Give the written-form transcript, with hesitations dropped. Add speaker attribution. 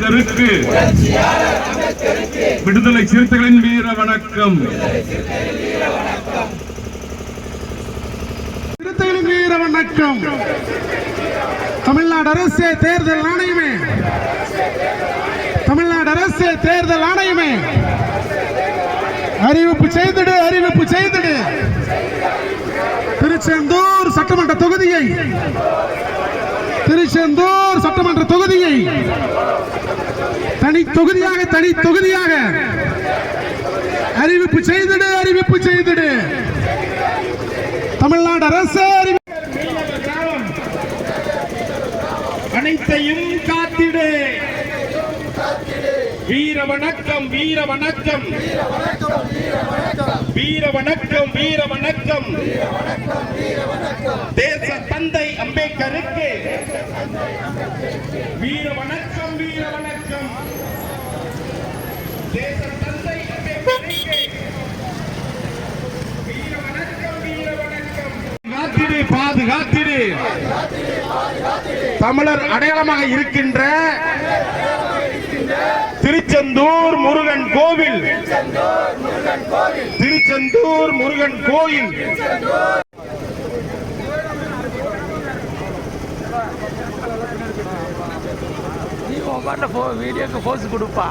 Speaker 1: அம்பேத்கருக்கு விடுதலை சிறுத்தைகளின் வீர வணக்கம்.
Speaker 2: சிறுத்தைகளின் வீர வணக்கம். தமிழ்நாடு அரசு தேர்தல் ஆணையமே, தமிழ்நாடு அரசு தேர்தல் ஆணையமே, அறிவிப்பு செய்திடு, அறிவிப்பு செய்திடு. திருச்செந்தூர் சட்டமன்ற தொகுதியை, திருச்செந்தூர் சட்டமன்ற தொகுதியை தனி தொகுதியாக அறிவிப்பு செய்திடு, அறிவிப்பு செய்திடு. தமிழ்நாடு அரசு அனைத்தையும் காத்திடு. வீர வணக்கம், வீர வணக்கம், வீர வணக்கம், வீர வணக்கம். தேச தந்தை அம்பேத்கருக்கு வீர வணக்கம், வீர வணக்கம். தேச தந்தை அம்பேத்கருக்கு வீர வணக்கம், வீர வணக்கம். காத்திடு, பாதுகாத்திடு. தமிழர் அடையாளமாக இருக்கின்ற திருச்செந்தூர் முருகன் கோவில், திருச்செந்தூர் முருகன் கோயில்.
Speaker 3: நீ உன் வீடியோக்கு போஸ் கொடுப்பா.